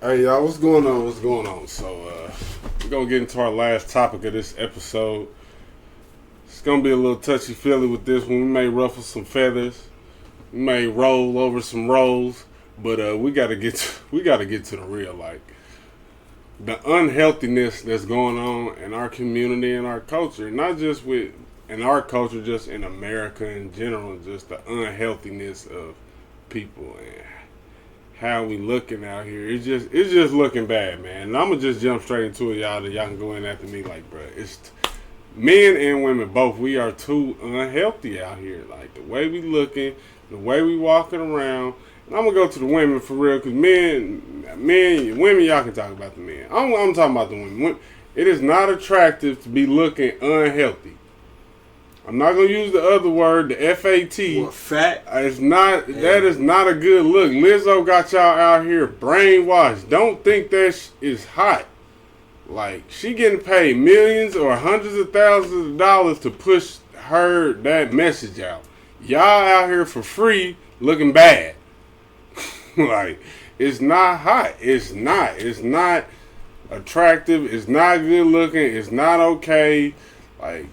Hey y'all, what's going on? What's going on? So we're gonna get into our last topic of this episode. It's gonna be a little touchy feely with this one. We may ruffle some feathers, we may roll over some rolls, but we gotta get to the real, like the unhealthiness that's going on in our community and our culture, not just in our culture, just in America in general, just the unhealthiness of people and how we looking out here. It's just looking bad, man. And I'm gonna just jump straight into it, y'all. That y'all can go in after me, like, bro. It's men and women both. We are too unhealthy out here. Like the way we looking, the way we walking around. And I'm gonna go to the women for real, cause women, y'all can talk about the men. I'm talking about the women. It is not attractive to be looking unhealthy. I'm not gonna use the other word, the FAT. What, fat? It's not. Yeah. That is not a good look. Lizzo got y'all out here brainwashed. Don't think that is hot. Like she getting paid millions or hundreds of thousands of dollars to push that message out. Y'all out here for free looking bad. Like it's not hot. It's not. It's not attractive. It's not good looking. It's not okay. Like.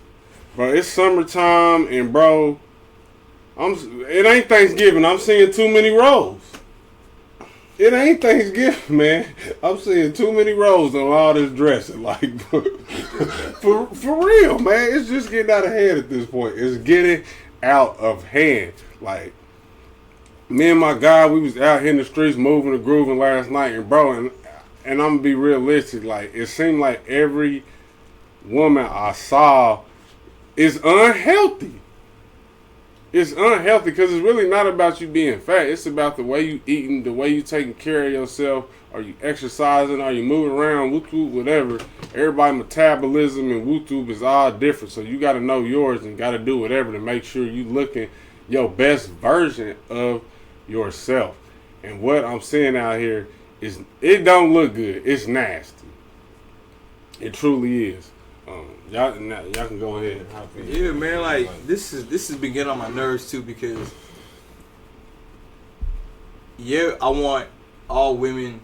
Bro, it's summertime, and bro, it ain't Thanksgiving. I'm seeing too many rolls. It ain't Thanksgiving, man. I'm seeing too many rolls on all this dressing. Like, for real, man. It's just getting out of hand at this point. It's getting out of hand. Like, me and my guy, we was out here in the streets moving and grooving last night, and bro, and I'm gonna be realistic. Like, it seemed like every woman I saw is unhealthy. It's unhealthy because it's really not about you being fat. It's about the way you eating, the way you taking care of yourself. Are you exercising? Are you moving around? Whoop whoop, whatever. Everybody metabolism and whoop whoop is all different. So you got to know yours and got to do whatever to make sure you looking your best version of yourself. And what I'm seeing out here is it don't look good. It's nasty. It truly is. Y'all can go ahead. Yeah, man. Like this is been getting on my nerves too because I want all women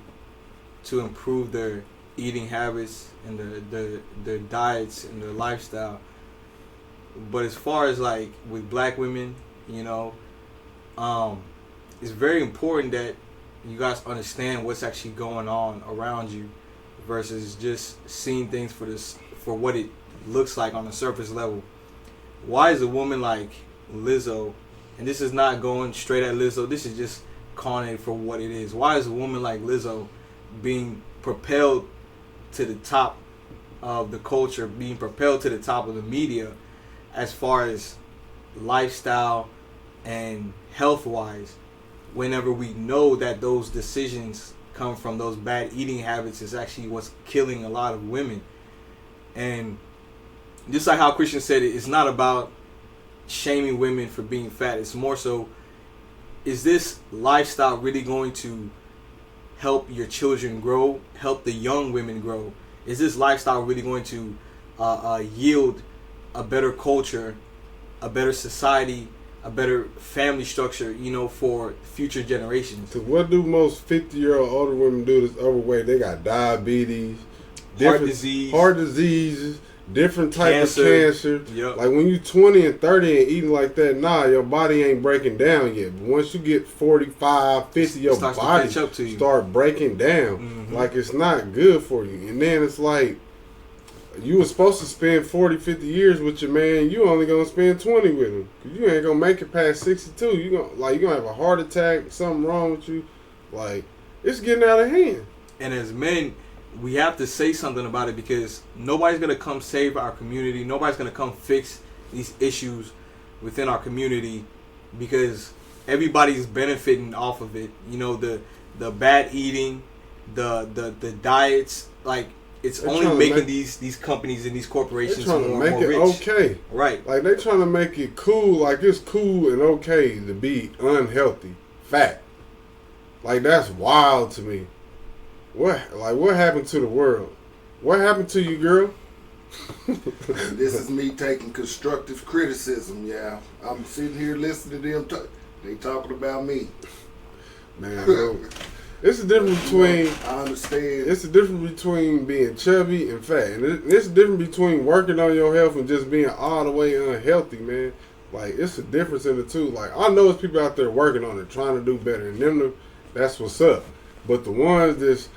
to improve their eating habits and their diets and their lifestyle. But as far as like with black women, it's very important that you guys understand what's actually going on around you versus just seeing things for what it looks like on the surface level. Why is a woman like Lizzo, and this is not going straight at Lizzo, this is just calling it for what it is. Why is a woman like Lizzo being propelled to the top of the culture, being propelled to the top of the media as far as lifestyle and health-wise, whenever we know that those decisions come from those bad eating habits is actually what's killing a lot of women? And just like how Christian said it, it's not about shaming women for being fat. It's more so, is this lifestyle really going to help your children grow, help the young women grow? Is this lifestyle really going to yield a better culture, a better society, a better family structure, for future generations? So what do most 50-year-old older women do that's overweight? They got diabetes, heart diseases, different type of cancer. Yep. Like when you 20 and 30 and eating like that, your body ain't breaking down yet. But once you get 45, 50, your body start breaking down. Mm-hmm. Like it's not good for you. And then it's like you were supposed to spend 40, 50 years with your man. You only gonna spend 20 with him. You ain't gonna make it past 62. You gonna have a heart attack, something wrong with you. Like it's getting out of hand. And as men, we have to say something about it because nobody's going to come save our community. Nobody's going to come fix these issues within our community because everybody's benefiting off of it. The bad eating, the diets, like it's they're only making these companies and these corporations more rich. They're trying to make it okay. Right. Like they're trying to make it cool, like it's cool and okay to be unhealthy, fat. Like that's wild to me. What happened to the world? What happened to you, girl? This is me taking constructive criticism, yeah. I'm sitting here listening to them. They talking about me. Man, It's the difference between. I understand. It's the difference between being chubby and fat, and it's the difference between working on your health and just being all the way unhealthy, man. Like, it's a difference in the two. Like, I know it's people out there working on it, trying to do better, and that's what's up. But the ones that's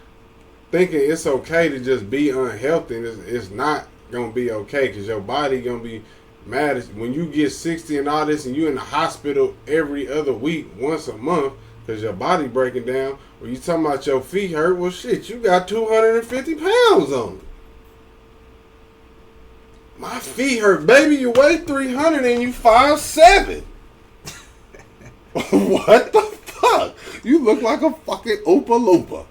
thinking it's okay to just be unhealthy, and it's not gonna be okay, because your body gonna be mad when you get 60 and all this, and you in the hospital every other week, once a month, because your body breaking down. Or you talking about your feet hurt? Well, shit, you got 250 pounds on it. My feet hurt, baby. You weigh 300 and you 5'7". What the fuck? You look like a fucking Oompa Loompa.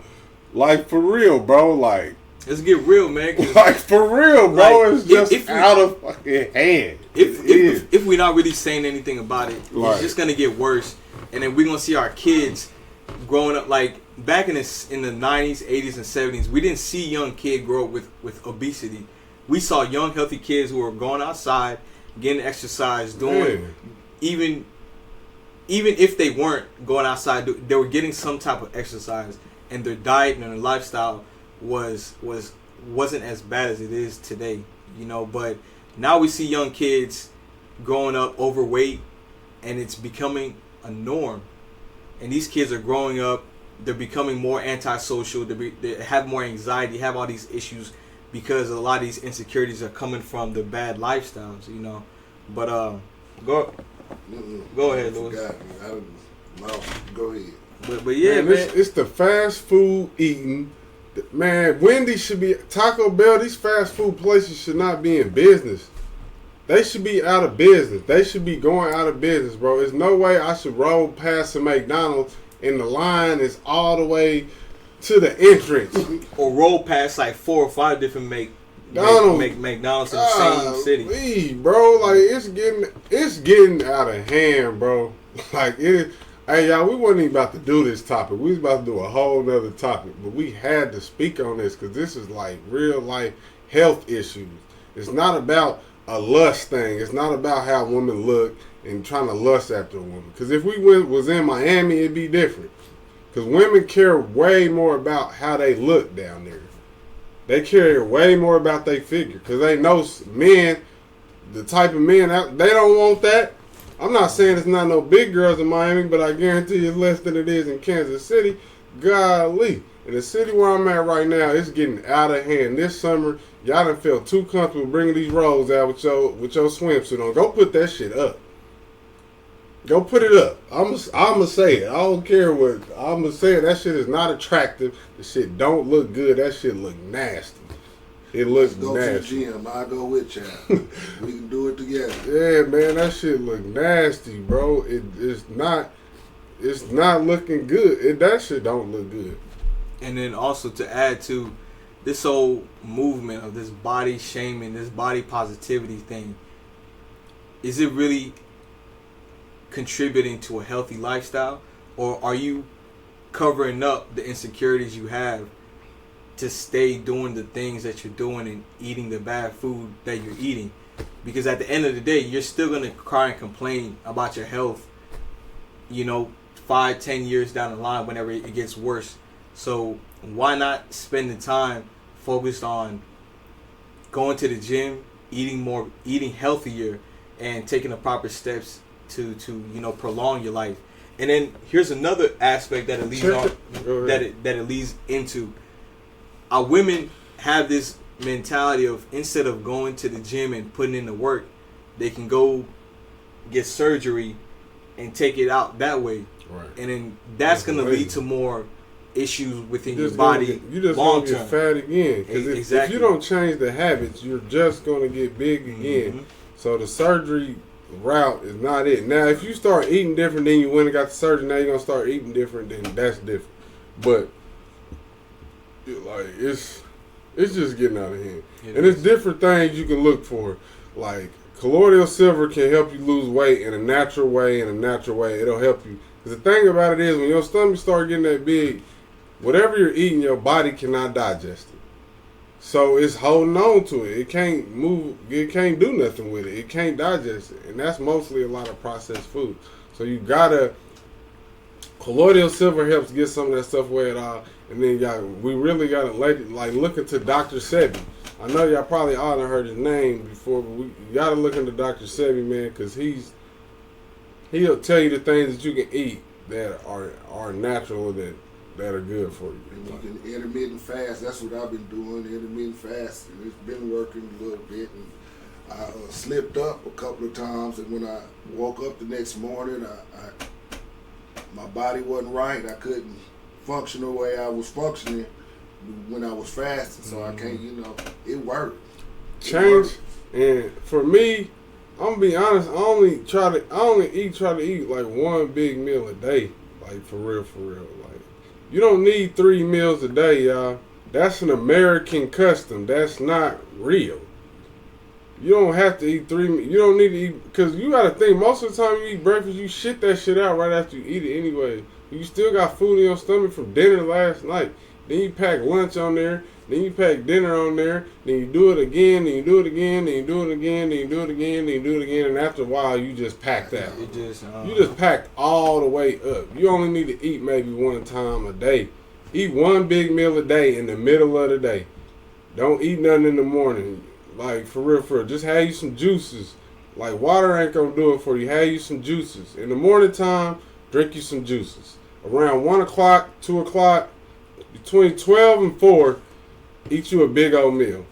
Like, for real, bro. Like, let's get real, man. Like, for real, bro. Like, it's just out of fucking hand. If we're not really saying anything about it, right. It's just gonna get worse. And then we're gonna see our kids growing up. Like, back in the 90s, 80s, and 70s, we didn't see young kids grow up with obesity. We saw young, healthy kids who were going outside, getting exercise, doing even if they weren't going outside, they were getting some type of exercise, and their diet and their lifestyle wasn't as bad as it is today, you know. But now we see young kids growing up overweight, and it's becoming a norm. And these kids are growing up, they're becoming more antisocial, they have more anxiety, have all these issues, because a lot of these insecurities are coming from the bad lifestyles, you know. But go ahead, Louis. Go ahead. But yeah, man. It's the fast food eating. Man, Wendy's should be, Taco Bell, these fast food places should not be in business. They should be out of business. They should be going out of business, bro. There's no way I should roll past a McDonald's and the line is all the way to the entrance. Or roll past like 4 or 5 different McDonald's in the same city. Bro, like, it's getting out of hand, bro. Like, hey, y'all, we wasn't even about to do this topic. We was about to do a whole nother topic, but we had to speak on this because this is like real life health issues. It's not about a lust thing. It's not about how women look and trying to lust after a woman. Because if we was in Miami, it'd be different. Because women care way more about how they look down there. They care way more about their figure. Because they know men, the type of men, they don't want that. I'm not saying it's not no big girls in Miami, but I guarantee you it's less than it is in Kansas City. Golly. In the city where I'm at right now, it's getting out of hand. This summer, y'all done felt too comfortable bringing these rolls out with your swimsuit on. Go put that shit up. Go put it up. I'm going to say it. I don't care what. I'm going to say it. That shit is not attractive. The shit don't look good. That shit look nasty. It looks nasty. Go to the gym. I'll go with y'all. We can do it together. Yeah, man. That shit look nasty, bro. It's not looking good. That shit don't look good. And then also to add to this whole movement of this body shaming, this body positivity thing, is it really contributing to a healthy lifestyle, or are you covering up the insecurities you have to stay doing the things that you're doing and eating the bad food that you're eating? Because at the end of the day, you're still going to cry and complain about your health, 5-10 years down the line whenever it gets worse. So why not spend the time focused on going to the gym, eating healthier, and taking the proper steps to prolong your life? And then here's another aspect that it leads on, that it leads into. Our women have this mentality of, instead of going to the gym and putting in the work, they can go get surgery and take it out that way. Right. And then that's going to lead to more issues within your body. You just long gonna get fat again. Because if you don't change the habits, you're just gonna get big again. Mm-hmm. So the surgery route is not it. Now, if you start eating different, then you went and got the surgery. Now you're gonna start eating different. Then that's different. But it's just getting out of hand. It's different things you can look for. Like, colloidal silver can help you lose weight in a natural way. It'll help you. Because the thing about it is, when your stomach start getting that big, whatever you're eating, your body cannot digest it. So it's holding on to it. It can't move. It can't do nothing with it. It can't digest it. And that's mostly a lot of processed food. So you gotta Colloidal silver helps get some of that stuff away at all. And then we really got to look into Dr. Sebi. I know y'all probably all done heard his name before, but we got to look into Dr. Sebi, man, because he'll tell you the things that you can eat that are natural that are good for you. And you can intermittent fast. That's what I've been doing, intermittent fasting. It's been working a little bit. And I slipped up a couple of times, and when I woke up the next morning, my body wasn't right. I couldn't function the way I was functioning when I was fasting. So I can't, it worked. Change. And for me, I'm gonna be honest, I only try to eat like one big meal a day. Like for real. Like you don't need 3 meals a day, y'all. That's an American custom. That's not real. You don't have to eat 3. You don't need to eat, because you got to think, most of the time you eat breakfast, you shit that shit out right after you eat it anyway. You still got food in your stomach from dinner last night. Then you pack lunch on there. Then you pack dinner on there. Then you do it again. Then you do it again. Then you do it again. Then you do it again. Then you do it again. And after a while, you just packed out. You just packed all the way up. You only need to eat maybe one time a day. Eat one big meal a day in the middle of the day. Don't eat nothing in the morning. Like, for real. Just have you some juices. Like, water ain't gonna do it for you. Have you some juices. In the morning time, drink you some juices. Around 1 o'clock, 2 o'clock, between 12 and 4, eat you a big old meal.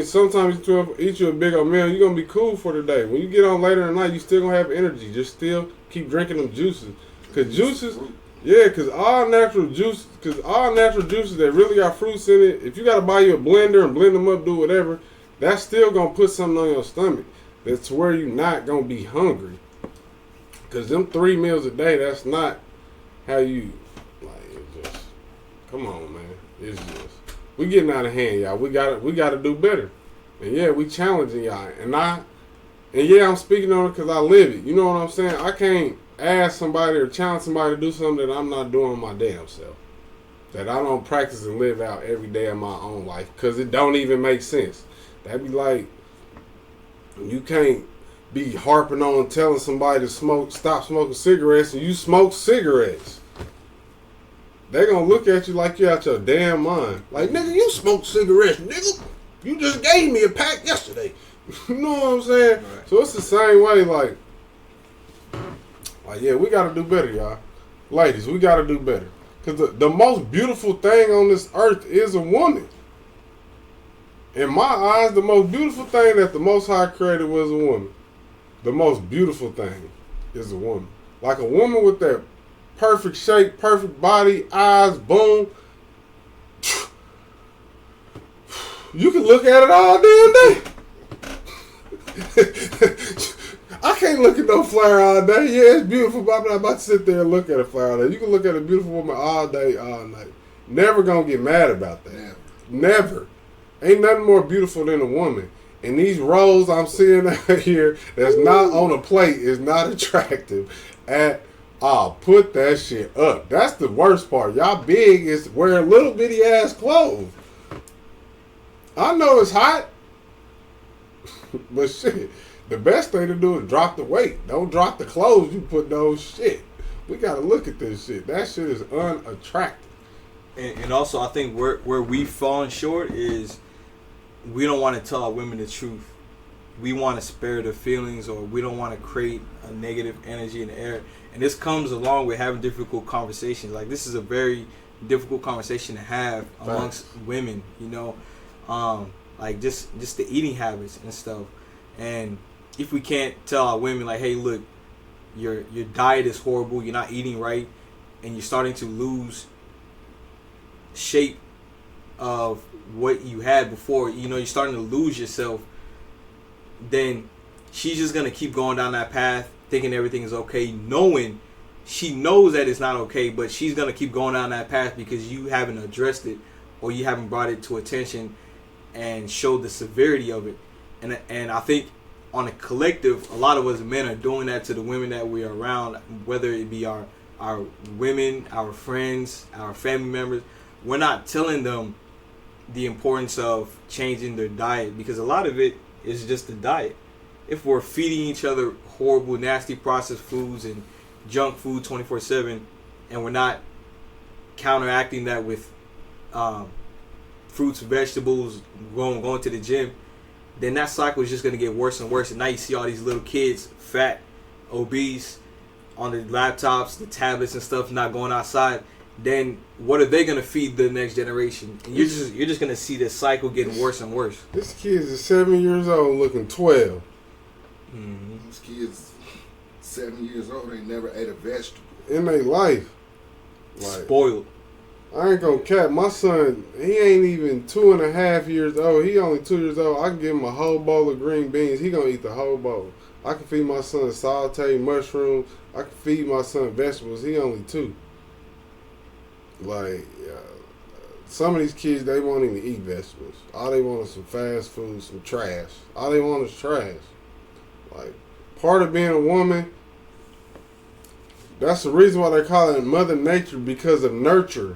Sometimes 12, eat you a big old meal, you're gonna be cool for the day. When you get on later in the night, you still gonna have energy. Just still keep drinking them juices. Cause all natural juices that really got fruits in it, if you gotta buy you a blender and blend them up, do whatever, that's still gonna put something on your stomach. That's where you're not gonna be hungry. Cause them 3 meals a day, that's not how you, it's just, come on, man. It's just, we getting out of hand, y'all. We gotta do better. And yeah, we challenging y'all. And I'm speaking on it because I live it. You know what I'm saying? I can't ask somebody or challenge somebody to do something that I'm not doing my damn self. That I don't practice and live out every day of my own life, because it don't even make sense. That'd be like, you can't be harping on telling somebody to stop smoking cigarettes, and you smoke cigarettes. They gonna look at you like you out your damn mind. Like, nigga, you smoke cigarettes, nigga. You just gave me a pack yesterday. You know what I'm saying? Right. So it's the same way, like, yeah, we gotta do better, y'all. Ladies, we gotta do better. Because the most beautiful thing on this earth is a woman. In my eyes, the most beautiful thing that the Most High created was a woman. The most beautiful thing is a woman. Like a woman with that perfect shape, perfect body, eyes, boom. You can look at it all damn day. I can't look at no flower all day. Yeah, it's beautiful, but I'm not about to sit there and look at a flower all day. You can look at a beautiful woman all day, all night. Never gonna get mad about that. Never. Ain't nothing more beautiful than a woman. And these rolls I'm seeing out here that's not on a plate is not attractive at all. Put that shit up. That's the worst part. Y'all big is wearing little bitty ass clothes. I know it's hot, but shit, the best thing to do is drop the weight. Don't drop the clothes you put those shit. We gotta look at this shit. That shit is unattractive. And also, I think where we've fallen short is we don't want to tell our women the truth. We want to spare their feelings, or we don't want to create a negative energy in the air. And this comes along with having difficult conversations. Like, this is a very difficult conversation to have amongst women, you know. Like just the eating habits and stuff. And if we can't tell our women, like, hey, look, your diet is horrible, you're not eating right, and you're starting to lose shape of what you had before, you know, you're starting to lose yourself, then she's just gonna keep going down that path, thinking everything is okay, knowing she knows that it's not okay, but she's gonna keep going down that path because you haven't addressed it, or you haven't brought it to attention and showed the severity of it. And I think on a collective, a lot of us men are doing that to the women that we are around, whether it be our women, our friends, our family members. We're not telling them the importance of changing their diet, because a lot of it is just the diet. If we're feeding each other horrible, nasty processed foods and junk food 24/7, and we're not counteracting that with fruits, vegetables, going to the gym, then that cycle is just going to get worse and worse. And now you see all these little kids, fat, obese, on the laptops, the tablets and stuff, not going outside. Then what are they going to feed the next generation? And you're just going to see this cycle getting worse and worse. This kid is 7 years old looking 12. Mm-hmm. This kid's 7 years old, ain't never ate a vegetable In their life. Spoiled. I ain't gonna cap. My son, he ain't even 2.5 years old. He only 2 years old. I can give him a whole bowl of green beans. He gonna eat the whole bowl. I can feed my son sauteed mushrooms. I can feed my son vegetables. He only 2. Some of these kids, they won't even eat vegetables. All they want is some fast food, some trash. All they want is trash. Part of being a woman, that's the reason why they call it Mother Nature, because of nurture.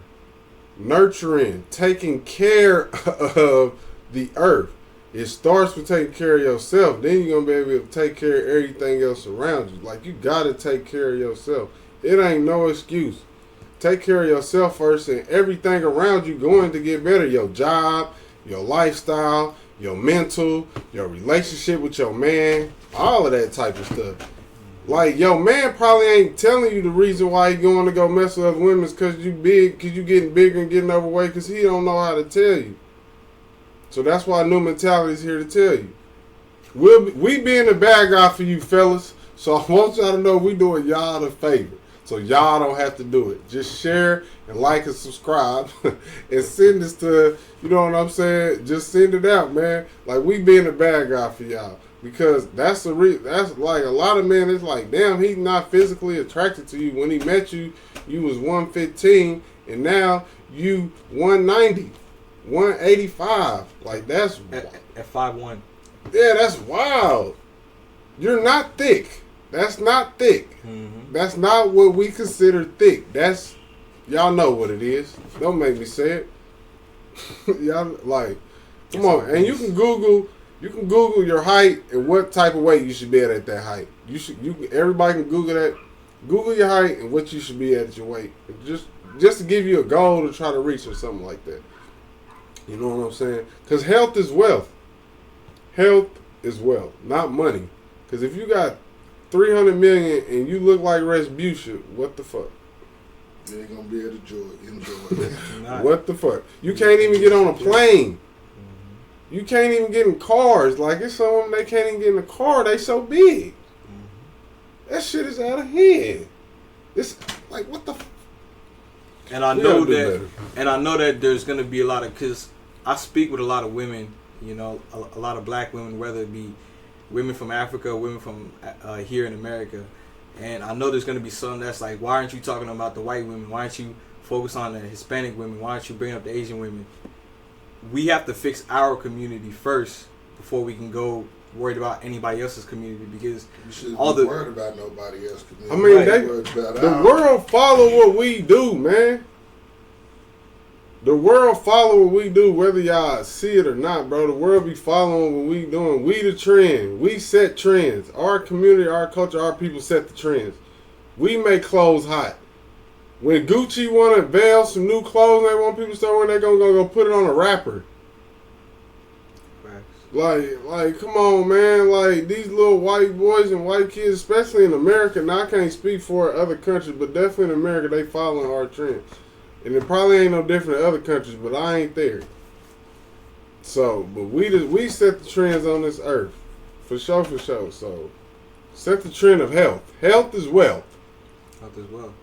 Nurturing, taking care of the earth. It starts with taking care of yourself. Then you're going to be able to take care of everything else around you. You got to take care of yourself. It ain't no excuse. Take care of yourself first, and everything around you going to get better. Your job, your lifestyle, your mental, your relationship with your man, all of that type of stuff. Your man probably ain't telling you the reason why he going to go mess with other women is because you big, because you getting bigger and getting overweight, because he don't know how to tell you. So that's why New Mentality is here to tell you. We being the bad guy for you fellas, so I want y'all to know we doing y'all a favor. So y'all don't have to do it. Just share and like and subscribe and send this to, you know what I'm saying? Just send it out, man. We being the bad guy for y'all. Because that's a lot of men, it's damn, he's not physically attracted to you. When he met you, you was 115, and now you 190, 185. That's at 5'1". Yeah, that's wild. You're not thick. That's not thick. Mm-hmm. That's not what we consider thick. That's, y'all know what it is. Don't make me say it. Y'all come on, and you can Google your height and what type of weight you should be at that height. Everybody can Google that. Google your height and what you should be at your weight. Just to give you a goal to try to reach or something like that. You know what I'm saying? Because health is wealth. Health is wealth, not money. Because if you got 300 million and you look like Respucia, what the fuck? You ain't gonna be able to enjoy it. What the fuck? You can't even get on a plane. You can't even get in cars. It's some of them, they can't even get in a car. They so big. That shit is out of hand. It's what the? And I know that there's gonna be a lot of, because I speak with a lot of women. You know, a lot of black women, whether it be women from Africa, women from here in America, and I know there's gonna be some that's why aren't you talking about the white women? Why aren't you focused on the Hispanic women? Why aren't you bringing up the Asian women? We have to fix our community first before we can go worried about anybody else's community, because you shouldn't be worried about nobody else's community. I mean, the world follow what we do, man. The world follow what we do, whether y'all see it or not, bro. The world be following what we doing. We the trend. We set trends. Our community, our culture, our people set the trends. We make clothes hot. When Gucci want to veil some new clothes and they want people to start wearing, they're going to go put it on a rapper. Come on, man. These little white boys and white kids, especially in America, now I can't speak for other countries, but definitely in America, they following our trends. And it probably ain't no different in other countries, but I ain't there. So, but we set the trends on this earth. For sure. So, set the trend of health. Health is wealth. Health is wealth.